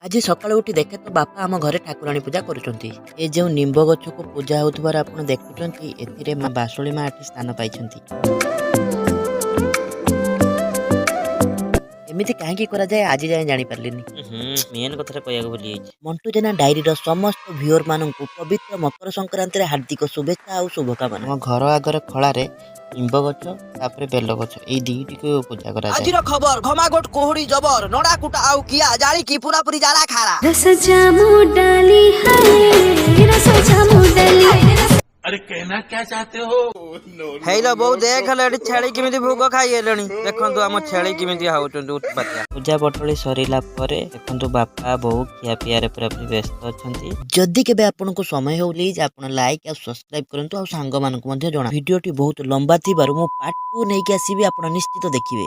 ଆଜି ସକାଳୁ ଉଠି ଦେଖେ ତ ବାପା ଆମ ଘରେ ଠାକୁରାଣୀ ପୂଜା କରୁଛନ୍ତି। ଏ ଯେଉଁ ନିମ୍ବ ଗଛକୁ ପୂଜା ହେଉଥିବାର ଆପଣ ଦେଖୁଛନ୍ତି, ଏଥିରେ ମା ବାସୁଳି ମା ଏଠି ସ୍ଥାନ ପାଇଛନ୍ତି। ଏମିତି କାହିଁକି କରାଯାଏ ଆଜି ଯାଏଁ ଜାଣିପାରିଲିନି। ମେନ୍ କଥାଟା କହିବାକୁ ଭୁଲି ଯାଇଛି। ମଣ୍ଟୁ ଜେନା ଡାଏରୀର ସମସ୍ତ ଭିଉଅର ମାନଙ୍କୁ ପବିତ୍ର ମକର ସଂକ୍ରାନ୍ତିରେ ହାର୍ଦ୍ଦିକ ଶୁଭେଚ୍ଛା ଆଉ ଶୁଭକାମନା। ଆମ ଘର ଆଗରେ ଖଳାରେ ନିମ୍ବ ଗଛ ତାପରେ ବେଲ ଗଛ ଏଇ ଦିଟିକୁ ପୂଜା କରାଯାଏ। ଆଜିର ଖବର ଘମାଘୋଟ କୁହୁଡି ଜବର ନଡା କୁଟା ଆଉ କିଆ ଜାଳିକି ପୁରାପୁରି ଜାଳା ଖାରା। रस जामु डाली है रस जामु डाली अरे कहना क्या चाहते हो? ହେଇଲ ବୋଉ ଦେଖ ହେଲେ ଏଠି ଛେଳି କେମିତି ଭୋଗ ଖାଇଗଲେଣି। ଦେଖନ୍ତୁ ଆମ ଛେଳି କେମିତି ହଉଛନ୍ତି ଉତ୍ପାତିଆ। ପୂଜା ପଟଳି ସରିଲା ପରେ ଦେଖନ୍ତୁ ବାପା ବୋଉ ଖିଆ ପିଆରେ ପୁରାପୁରି ବ୍ୟସ୍ତ ଅଛନ୍ତି। ଯଦି କେବେ ଆପଣଙ୍କୁ ସମୟ ହଉ ପ୍ଲିଜ ଆପଣ ଲାଇକ୍ ଆଉ ସବସ୍କ୍ରାଇବ କରନ୍ତୁ ଆଉ ସାଙ୍ଗମାନଙ୍କୁ ମଧ୍ୟ ଜଣା। ଭିଡିଓଟି ବହୁତ ଲମ୍ବା ଥିବାରୁ ମୁଁ ପାର୍ଟ 2 ନେଇକି ଆସିବି, ଆପଣ ନିଶ୍ଚିତ ଦେଖିବେ।